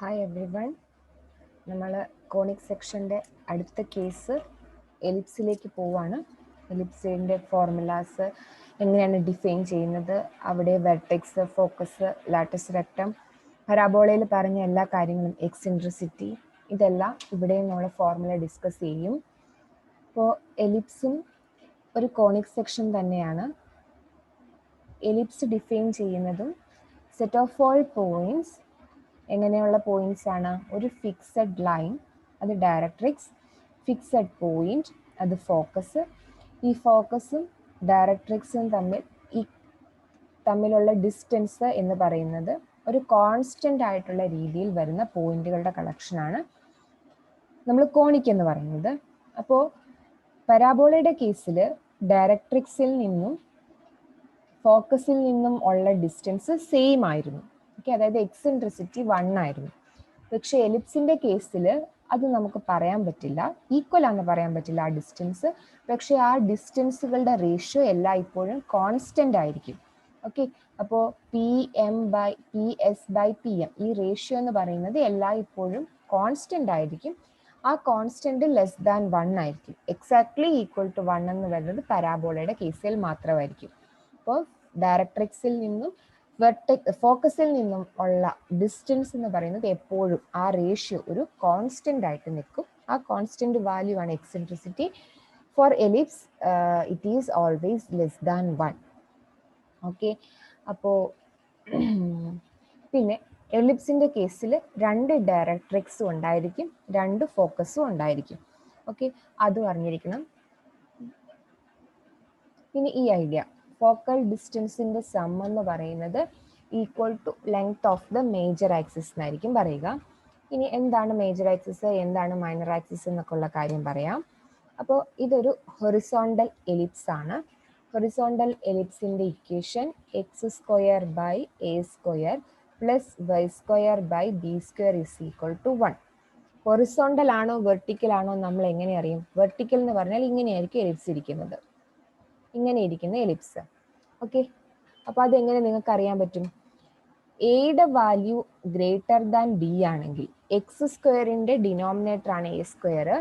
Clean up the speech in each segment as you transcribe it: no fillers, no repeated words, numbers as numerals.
Hi everyone. നമ്മൾ conic സെക്ഷൻ്റെ അടുത്ത case എലിപ്സിലേക്ക് പോവാണ്. എലിപ്സിൻ്റെ ഫോർമുലാസ് എങ്ങനെയാണ് ഡിഫൈൻ ചെയ്യുന്നത്, അവിടെ വെർട്ടെക്സ്, ഫോക്കസ്, ലാറ്റസ് റെക്ടം, പരാബോളയിൽ പറഞ്ഞ എല്ലാ കാര്യങ്ങളും, എക്സെൻട്രിസിറ്റി, ഇതെല്ലാം ഇവിടെയും നമ്മൾ ഫോർമുല ഡിസ്കസ് ചെയ്യും. അപ്പോൾ എലിപ്സും ഒരു കോണിക് സെക്ഷൻ തന്നെയാണ്. എലിപ്സ് ഡിഫൈൻ ചെയ്യുന്നതും സെറ്റ് ഓഫ് ഓൾ പോയിന്റ്സ്, എങ്ങനെയുള്ള പോയിന്റ്സ് ആണ്? ഒരു ഫിക്സഡ് ലൈൻ, അത് ഡയറക്ട്രിക്സ്, ഫിക്സഡ് പോയിന്റ്, അത് ഫോക്കസ്. ഈ ഫോക്കസും ഡയറക്ട്രിക്സും തമ്മിലുള്ള ഡിസ്റ്റൻസ് എന്ന് പറയുന്നത് ഒരു കോൺസ്റ്റന്റ് ആയിട്ടുള്ള രീതിയിൽ വരുന്ന പോയിന്റുകളുടെ കളക്ഷനാണ് നമ്മൾ കോണിക് എന്ന് പറയുന്നത്. അപ്പോൾ പരാബോളയുടെ കേസിൽ ഡയറക്ട്രിക്സിൽ നിന്നും ഫോക്കസിൽ നിന്നും ഉള്ള ഡിസ്റ്റൻസ് സെയിം ആയിരുന്നു. ഓക്കെ, അതായത് എക്സെൻട്രിസിറ്റി 1 ആയിരുന്നു. പക്ഷെ എലിപ്സിന്റെ കേസിൽ അത് നമുക്ക് പറയാൻ പറ്റില്ല, ഈക്വൽ ആണെന്ന് പറയാൻ പറ്റില്ല ആ ഡിസ്റ്റൻസ്. പക്ഷെ ആ ഡിസ്റ്റൻസുകളുടെ റേഷ്യോ എല്ലായ്പ്പോഴും കോൺസ്റ്റന്റ് ആയിരിക്കും. ഓക്കെ, അപ്പോൾ PS/PM ഈ റേഷ്യോ എന്ന് പറയുന്നത് എല്ലായ്പ്പോഴും കോൺസ്റ്റന്റ് ആയിരിക്കും. ആ കോൺസ്റ്റന്റ് ലെസ് ദാൻ 1 ആയിരിക്കും. എക്സാക്ട്ലി ഈക്വൽ ടു 1 എന്ന് വരുന്നത് പരാബോളയുടെ കേസിൽ മാത്രമായിരിക്കും. അപ്പോൾ ഡയറക്ട്രിക്സിൽ നിന്നും ഫോക്കസിൽ നിന്നും ഉള്ള ഡിസ്റ്റൻസ് എന്ന് പറയുന്നത് എപ്പോഴും ആ റേഷ്യോ ഒരു കോൺസ്റ്റന്റ് ആയിട്ട് നിൽക്കും. ആ കോൺസ്റ്റന്റ് വാല്യൂ ആണ് eccentricity. For ellipse it is always less than 1. Okay, അപ്പോൾ പിന്നെ എലിപ്സിന്റെ കേസിൽ 2 ഡയറക്ട്രിക്സും ഉണ്ടായിരിക്കും, 2 ഫോക്കസും ഉണ്ടായിരിക്കും. ഓക്കെ, അതും അറിഞ്ഞിരിക്കണം. പിന്നെ ഈ ഐഡിയ, ഫോക്കൽ ഡിസ്റ്റൻസിന്റെ സം എന്ന് പറയുന്നത് equal to length of the major axis എന്നായിരിക്കും പറയുക. ഇനി എന്താണ് മേജർ ആക്സിസ്, എന്താണ് മൈനർ ആക്സിസ് എന്നൊക്കെ ഉള്ള കാര്യം പറയാം. അപ്പോൾ ഇതൊരു ഹൊറിസോണ്ടൽ എലിപ്സ് ആണ്. ഹൊറിസോണ്ടൽ എലിപ്സിന്റെ equation x² + y² + b² = 1. Horizontal ആണോ വെർട്ടിക്കൽ ആണോ നമ്മൾ എങ്ങനെ അറിയും? വെർട്ടിക്കൽ എന്ന് പറഞ്ഞാൽ ഇങ്ങനെയായിരിക്കും എലിപ്സ് ഇരിക്കുന്നത്, ഇങ്ങനെ ഇരിക്കുന്ന എലിപ്സ്. ഓക്കെ, അപ്പോൾ അതെങ്ങനെ നിങ്ങൾക്ക് അറിയാൻ പറ്റും? എയുടെ വാല്യൂ ഗ്രേറ്റർ ദാൻ ബി ആണെങ്കിൽ, x² ഡിനോമിനേറ്റർ ആണ് a²,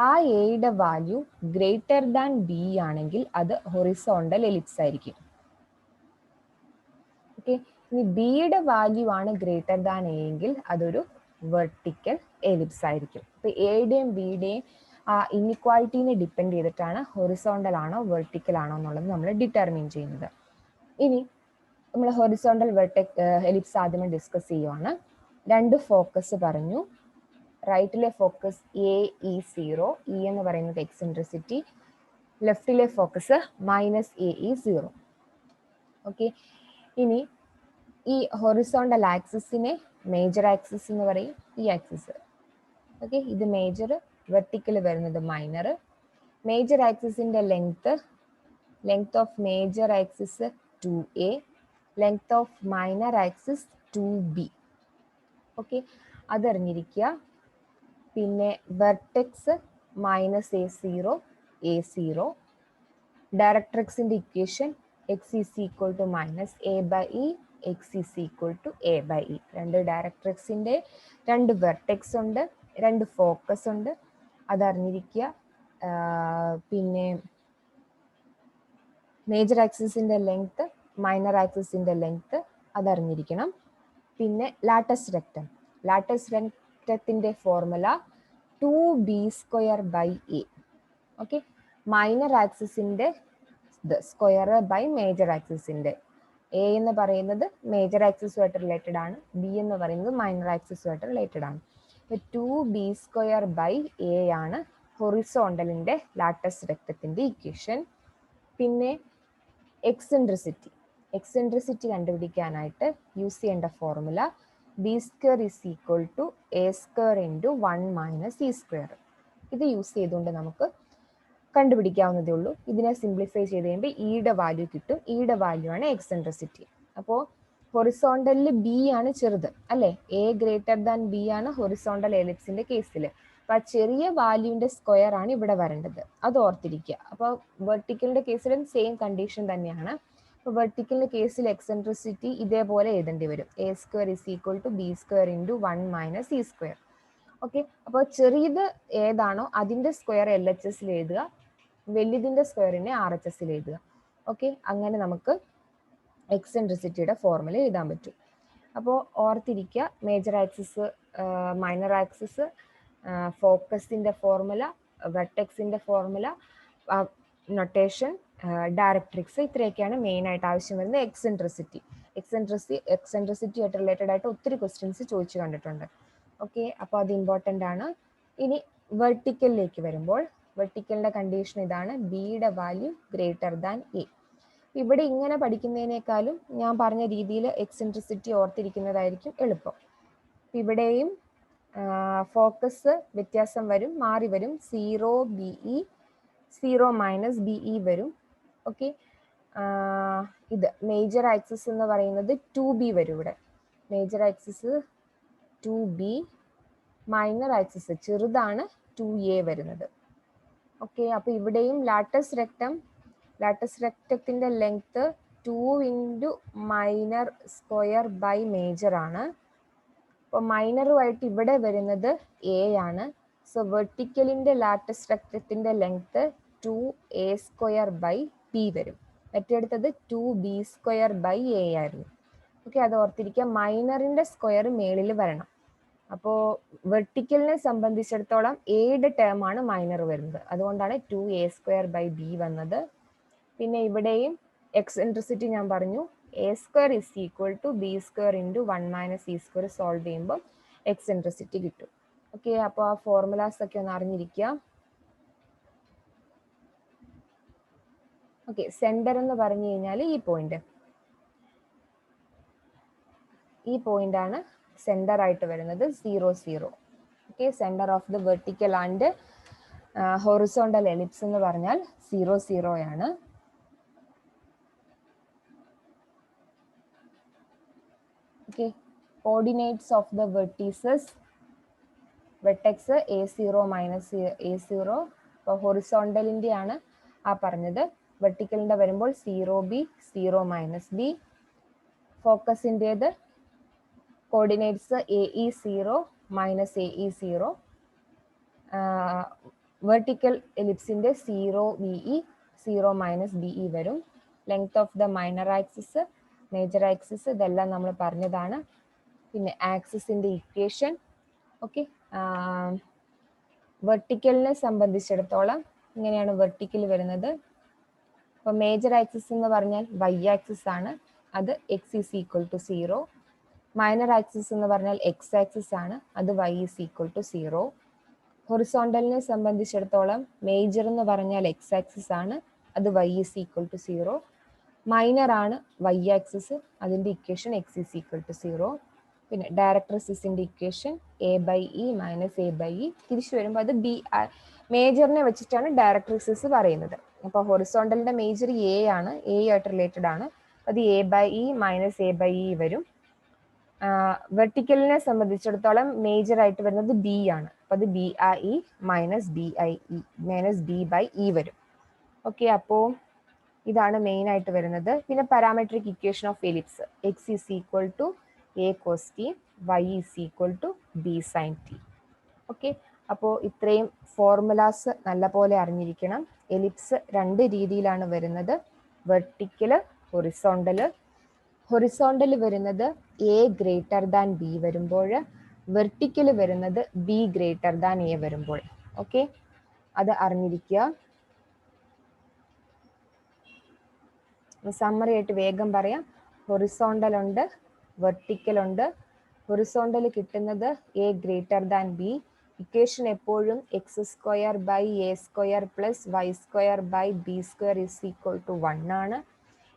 ആ എയുടെ വാല്യൂ ഗ്രേറ്റർ ദാൻ ബി ആണെങ്കിൽ അത് ഹൊറിസോണ്ടൽ എലിപ്സ് ആയിരിക്കും. ഓക്കെ, ഇനി ബിയുടെ വാല്യൂ ആണ് ഗ്രേറ്റർ ദാൻ എ എങ്കിൽ അതൊരു വെർട്ടിക്കൽ എലിപ്സ് ആയിരിക്കും. അപ്പോൾ എയുടെയും ബിയുടെയും ആ ഇൻഇക്വാലിറ്റീനെ ഡിപ്പെൻഡ് ചെയ്തിട്ടാണ് ഹൊറിസോണ്ടൽ ആണോ വെർട്ടിക്കൽ ആണോ എന്നുള്ളത് നമ്മൾ ഡിറ്റർമിൻ ചെയ്യുന്നത്. ഇനി നമ്മൾ ഹൊറിസോണ്ടൽ എലിപ്സ് ആദ്യമേ ഡിസ്കസ് ചെയ്യുവാണ്. 2 ഫോക്കസ് പറഞ്ഞു. റൈറ്റിലെ ഫോക്കസ് AE0, E എന്ന് പറയുന്നത് എക്സെൻട്രിസിറ്റി, ലെഫ്റ്റിലെ ഫോക്കസ് -AE0. ഓക്കെ, ഇനി ഈ ഹൊറിസോണ്ടൽ ആക്സിസിനെ മേജർ ആക്സിസ് എന്ന് പറയും, ഈ ആക്സിസ്. ഓക്കെ, ഇത് മേജർ, വെർട്ടിക്കൽ വരുന്നത് മൈനർ. മേജർ ആക്സിസിന്റെ length of major axis 2A, length of minor axis 2B. Okay, അതറിഞ്ഞിരിക്കുക. പിന്നെ വെർട്ടെക്സ് -A0, A0. ഡയറക്ട്രിക്സിന്റെ equation x is equal to -A/E, x is equal to A/E. 2 ഡയറക്ട്രിക്സിന്റെ 2 vertex ഉണ്ട്, 2 focus ഉണ്ട്, അതറിഞ്ഞിരിക്കുക. പിന്നെ മേജർ ആക്സിസിന്റെ ലെങ്ത്, മൈനർ ആക്സിസിന്റെ ലെങ്ത് അതറിഞ്ഞിരിക്കണം. പിന്നെ ലാറ്റസ് റെക്ടത്തിന്റെ ഫോർമുല 2B² ഓക്കെ, മൈനർ ആക്സിസിന്റെ സ്ക്വയർ ബൈ മേജർ ആക്സിസിന്റെ. എ എന്ന് പറയുന്നത് മേജർ ആക്സിസുമായിട്ട് റിലേറ്റഡ് ആണ്, ബി എന്ന് പറയുന്നത് മൈനർ ആക്സിസുമായിട്ട് റിലേറ്റഡ് ആണ്. 2B² ആണ് ഹൊറിസോണ്ടലിന്റെ ലാറ്റസ് റെക്ടത്തിന്റെ ഇക്വേഷൻ. പിന്നെ എക്സെൻട്രിസിറ്റി കണ്ടുപിടിക്കാനായിട്ട് യൂസ് ചെയ്യേണ്ട ഫോർമുല B² = A² × 1 - E². ഇത് യൂസ് ചെയ്തുകൊണ്ട് നമുക്ക് കണ്ടുപിടിക്കാവുന്നതേ ഉള്ളൂ. ഇതിനെ സിംപ്ലിഫൈ ചെയ്ത് കഴിയുമ്പോൾ ഇയുടെ വാല്യൂ കിട്ടും. ഇയുടെ വാല്യൂ ആണ് എക്സെൻട്രിസിറ്റി. അപ്പോൾ ഹൊറിസോണ്ടലിൽ ബി ആണ് ചെറുത് അല്ലേ, എ ഗ്രേറ്റർ ദാൻ ബി ആണ് ഹൊറിസോണ്ടൽ എലിപ്സിന്റെ കേസിൽ. അപ്പൊ ആ ചെറിയ വാല്യൂവിന്റെ സ്ക്വയർ ആണ് ഇവിടെ വരേണ്ടത്, അത് ഓർത്തിരിക്കുക. അപ്പോൾ വെർട്ടിക്കലിന്റെ കേസിലും സെയിം കണ്ടീഷൻ തന്നെയാണ്. വെർട്ടിക്കലിന്റെ കേസിൽ എക്സെൻട്രിസിറ്റി ഇതേപോലെ എഴുതേണ്ടി വരും. A square is equal to B square into 1 minus E square. Okay, അപ്പോൾ ചെറിയത് ഏതാണോ അതിന്റെ സ്ക്വയർ LHS എഴുതുക, വലുതിന്റെ സ്ക്വയറിനെ RHS എഴുതുക. ഓക്കെ, അങ്ങനെ നമുക്ക് എക്സെൻട്രിസിറ്റിയുടെ ഫോർമുല എഴുതാൻ പറ്റും. അപ്പോൾ ഓർത്തിരിക്കുക, മേജർ ആക്സിസ്, മൈനർ ആക്സിസ്, ഫോക്കസിന്റെ ഫോർമുല, വെർട്ടെക്സിന്റെ ഫോർമുല, നൊട്ടേഷൻ, ഡയറക്ട്രിക്സ്, ഇത്രയൊക്കെയാണ് മെയിൻ ആയിട്ട് ആവശ്യം വരുന്നത്. എക്സെൻട്രിസിറ്റി ആയിട്ട് റിലേറ്റഡ് ആയിട്ട് ഒത്തിരി ക്വസ്റ്റ്യൻസ് ചോദിച്ചു കണ്ടിട്ടുണ്ട്. ഓക്കെ, അപ്പോൾ അത് ഇമ്പോർട്ടൻ്റ് ആണ്. ഇനി വെർട്ടിക്കലിലേക്ക് വരുമ്പോൾ വെർട്ടിക്കലിന്റെ കണ്ടീഷൻ ഇതാണ്, ബിയുടെ വാല്യൂ ഗ്രേറ്റർ ദാൻ എ. ഇവിടെ ഇങ്ങനെ പഠിക്കുന്നതിനേക്കാളും ഞാൻ പറഞ്ഞ രീതിയിൽ എക്സെൻട്രിസിറ്റി ഓർത്തിരിക്കുന്നതായിരിക്കും എളുപ്പം. ഇവിടെയും ഫോക്കസ് വ്യത്യാസം വരും, മാറി വരും. 0 BE, 0 മൈനസ് BE വരും. ഓക്കെ, ഇത് മേജർ ആക്സിസ് എന്ന് പറയുന്നത് 2B വരും. ഇവിടെ major axis 2B, minor axis ചെറുതാണ് 2A വരുന്നത്. ഓക്കെ, അപ്പോൾ ഇവിടെയും ലാറ്റസ് റെക്റ്റത്തിന്റെ length 2 into minor square by major ആണ്. അപ്പോൾ മൈനറുമായിട്ട് ഇവിടെ വരുന്നത് A ആണ്. സോ വെർട്ടിക്കലിന്റെ ലാറ്റസ് റെക്റ്റത്തിന്റെ length 2A square by B വരും. മറ്റേടുത്തത് 2B സ്ക്വയർ ബൈ A ആയിരുന്നു. ഓക്കെ, അത് ഓർത്തിരിക്കുക. മൈനറിന്റെ സ്ക്വയർ മേളിൽ വരണം. അപ്പോൾ വെർട്ടിക്കലിനെ സംബന്ധിച്ചിടത്തോളം എയുടെ ടേം ആണ് മൈനർ വരുന്നത്, അതുകൊണ്ടാണ് 2A സ്ക്വയർ ബൈ B വന്നത്. പിന്നെ ഇവിടെയും എക്സെൻട്രിസിറ്റി ഞാൻ പറഞ്ഞു, A square is equal to B square into 1 minus E square solve ചെയ്യുമ്പോൾ എക്സെൻട്രിസിറ്റി കിട്ടും. ഓക്കെ, അപ്പോൾ ആ ഫോർമുലാസ് ഒക്കെ ഒന്ന് അറിഞ്ഞിരിക്കുക. ഓക്കെ, സെന്റർ എന്ന് പറഞ്ഞു കഴിഞ്ഞാൽ ഈ പോയിന്റ് ആണ് സെന്റർ ആയിട്ട് വരുന്നത്, 0 0. Okay, centre of the vertical and horizontal ellipse എന്ന് പറഞ്ഞാൽ 0 0 ആണ്. Okay, coordinates of the vertices, vertex A0 minus A0. അപ്പോൾ ഹൊറിസോണ്ടലിന്റെ ആണ് ആ പറഞ്ഞത്. വെർട്ടിക്കലിന്റെ വരുമ്പോൾ 0B, 0 മൈനസ് B. ഫോക്കസിൻ്റെത് coordinates AE0 minus AE0. Vertical എലിപ്സിന്റെ 0 BE, 0 മൈനസ് BE വരും. Length of the minor axis, major axis, ഇതെല്ലാം നമ്മൾ പറഞ്ഞതാണ്. പിന്നെ ആക്സിസിന്റെ ഇക്വേഷൻ. ഓക്കെ, വെർട്ടിക്കലിനെ സംബന്ധിച്ചിടത്തോളം ഇങ്ങനെയാണ് വെർട്ടിക്കൽ വരുന്നത്. അപ്പോൾ മേജർ ആക്സിസ് എന്ന് പറഞ്ഞാൽ Y ആക്സിസ് ആണ്, അത് X is equal to 0. Minor axis എന്ന് പറഞ്ഞാൽ X ആക്സിസ് ആണ്, അത് Y ഈസ് ഈക്വൽ ടു 0. ഹൊറിസോണ്ടലിനെ സംബന്ധിച്ചിടത്തോളം മേജർ എന്ന് പറഞ്ഞാൽ X ആക്സിസ് ആണ്, അത് Y is equal to 0. Minor ആണ് Y ആക്സിസ്, അതിന്റെ equation X is equal to 0. പിന്നെ ഡയറക്ട്രിക്സിന്റെ ഇക്വേഷൻ A/E മൈനസ് A/E. തിരിച്ചു വരുമ്പോൾ അത് മേജറിനെ വെച്ചിട്ടാണ് ഡയറക്ട്രിക്സിസ് പറയുന്നത്. അപ്പോൾ ഹൊറിസോണ്ടലിന്റെ മേജർ A ആണ്, A ആയിട്ട് റിലേറ്റഡ് ആണ്, അത് A/E മൈനസ് A/E വരും. വെർട്ടിക്കലിനെ സംബന്ധിച്ചിടത്തോളം മേജർ ആയിട്ട് വരുന്നത് B ആണ്, അപ്പൊ അത് BIE മൈനസ് B/E വരും. ഓക്കെ, അപ്പോൾ ഇതാണ് മെയിൻ ആയിട്ട് വരുന്നത്. പിന്നെ parametric equation of ellipse, X is equal to A cos t, Y is equal to B sin t. Okay, അപ്പോൾ ഇത്രയും ഫോർമുലാസ് നല്ലപോലെ അറിഞ്ഞിരിക്കണം. എലിപ്സ് രണ്ട് രീതിയിലാണ് വരുന്നത്, വെർട്ടിക്കല്, ഹൊറിസോണ്ടല്. ഹൊറിസോണ്ടൽ വരുന്നത് A ഗ്രേറ്റർ ദാൻ B വരുമ്പോൾ, വെർട്ടിക്കൽ വരുന്നത് B ഗ്രേറ്റർ ദാൻ A വരുമ്പോൾ. ഓക്കെ, അത് അറിഞ്ഞിരിക്കുക. സമ്മറി ആയിട്ട് വേഗം പറയാം. ഹൊറിസോണ്ടൽ ഉണ്ട്, വെർട്ടിക്കൽ ഉണ്ട്. ഹൊറിസോണ്ടൽ കിട്ടുന്നത് A greater than B. Equation എപ്പോഴും X square by A square plus Y square by B square is equal to 1 ആണ്.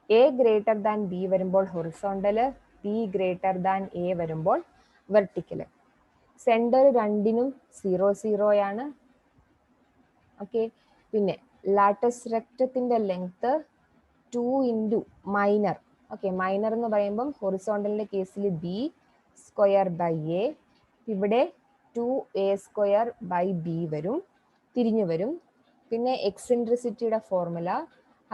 A ഗ്രേറ്റർ ദാൻ B വരുമ്പോൾ horizontal, B greater than A വരുമ്പോൾ vertical. Centre രണ്ടിനും 0 0 ആണ്. Okay, പിന്നെ latus റെക്റ്റത്തിന്റെ length 2 into minor. Okay, minor എന്ന് പറയുമ്പം ഹൊറിസോണ്ടലിന്റെ കേസിൽ B സ്ക്വയർ ബൈ A, ഇവിടെ 2A സ്ക്വയർ ബൈ B വരും, തിരിഞ്ഞു വരും. പിന്നെ എക്സെൻട്രിസിറ്റിയുടെ ഫോർമുല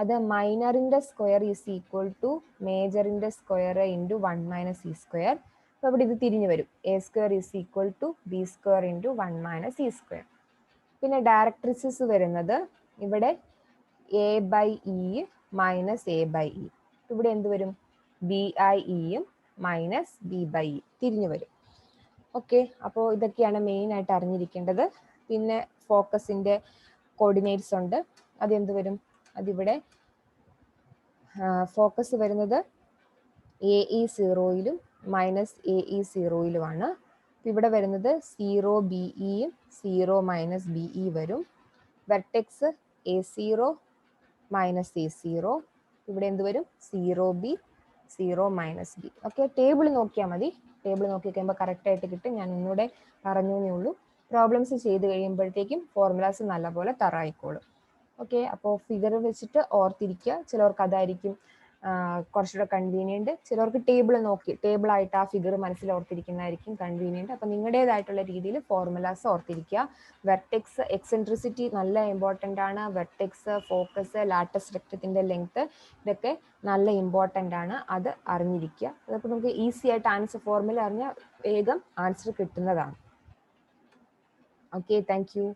അത് മൈനറിൻ്റെ സ്ക്വയർ ഈസ് ഈക്വൽ ടു മേജറിൻ്റെ square into 1 minus E square. അപ്പോൾ ഇവിടെ ഇത് തിരിഞ്ഞു വരും. A square is equal to B square into 1 minus E square. പിന്നെ ഡയറക്ട്രിക്സിസ് വരുന്നത് ഇവിടെ A by E minus A by E. ഇവിടെ എന്ത് വരും? ബി ഐ ഇയും മൈനസ് ബി ബൈ ഇ തിരിഞ്ഞു വരും. ഓക്കെ, അപ്പോൾ ഇതൊക്കെയാണ് മെയിൻ ആയിട്ട് അറിഞ്ഞിരിക്കേണ്ടത്. പിന്നെ ഫോക്കസിൻ്റെ കോർഡിനേറ്റ്സ് ഉണ്ട്. അതെന്ത് വരും? അതിവിടെ ഫോക്കസ് വരുന്നത് എ ഇ സീറോയിലും മൈനസ് എ ഇ സീറോയിലുമാണ്. ഇവിടെ വരുന്നത് 0 ബി ഇയും 0 മൈനസ് ബി ഇ വരും. Vertex A0 minus A0. ഇവിടെ എന്ത് വരും? 0 B 0 minus B. Okay, table നോക്കിയാൽ മതി. ടേബിൾ നോക്കി കഴിയുമ്പോൾ കറക്റ്റായിട്ട് കിട്ടും. ഞാൻ ഒന്നുകൂടെ പറഞ്ഞേ ഉള്ളൂ. പ്രോബ്ലംസ് ചെയ്ത് കഴിയുമ്പോഴത്തേക്കും ഫോർമുലാസ് നല്ലപോലെ തറായിക്കോളും. ഓക്കെ, അപ്പോൾ ഫിഗർ വെച്ചിട്ട് ഓർത്തിരിക്കുക. ചിലവർക്ക് അതായിരിക്കും കുറച്ചുകൂടെ കൺവീനിയൻറ്റ്. ചിലവർക്ക് ടേബിളായിട്ട് ആ ഫിഗർ മനസ്സിൽ ഓർത്തിരിക്കുന്നതായിരിക്കും കൺവീനിയൻറ്റ്. അപ്പോൾ നിങ്ങളുടേതായിട്ടുള്ള രീതിയിൽ ഫോർമുലാസ് ഓർത്തിരിക്കുക. വെർട്ടെക്സ്, എക്സെൻട്രിസിറ്റി നല്ല ഇമ്പോർട്ടൻ്റ് ആണ്. വെർട്ടെക്സ്, ഫോക്കസ്, ലാറ്റസ് റെക്റ്റത്തിൻ്റെ ലെങ്ത്, ഇതൊക്കെ നല്ല ഇമ്പോർട്ടൻ്റ് ആണ്. അത് അറിഞ്ഞിരിക്കുക. അതൊക്കെ നമുക്ക് ഈസി ആയിട്ട് ആൻസർ ഫോർമുല അറിഞ്ഞാൽ വേഗം ആൻസർ കിട്ടുന്നതാണ്. Okay, thank you.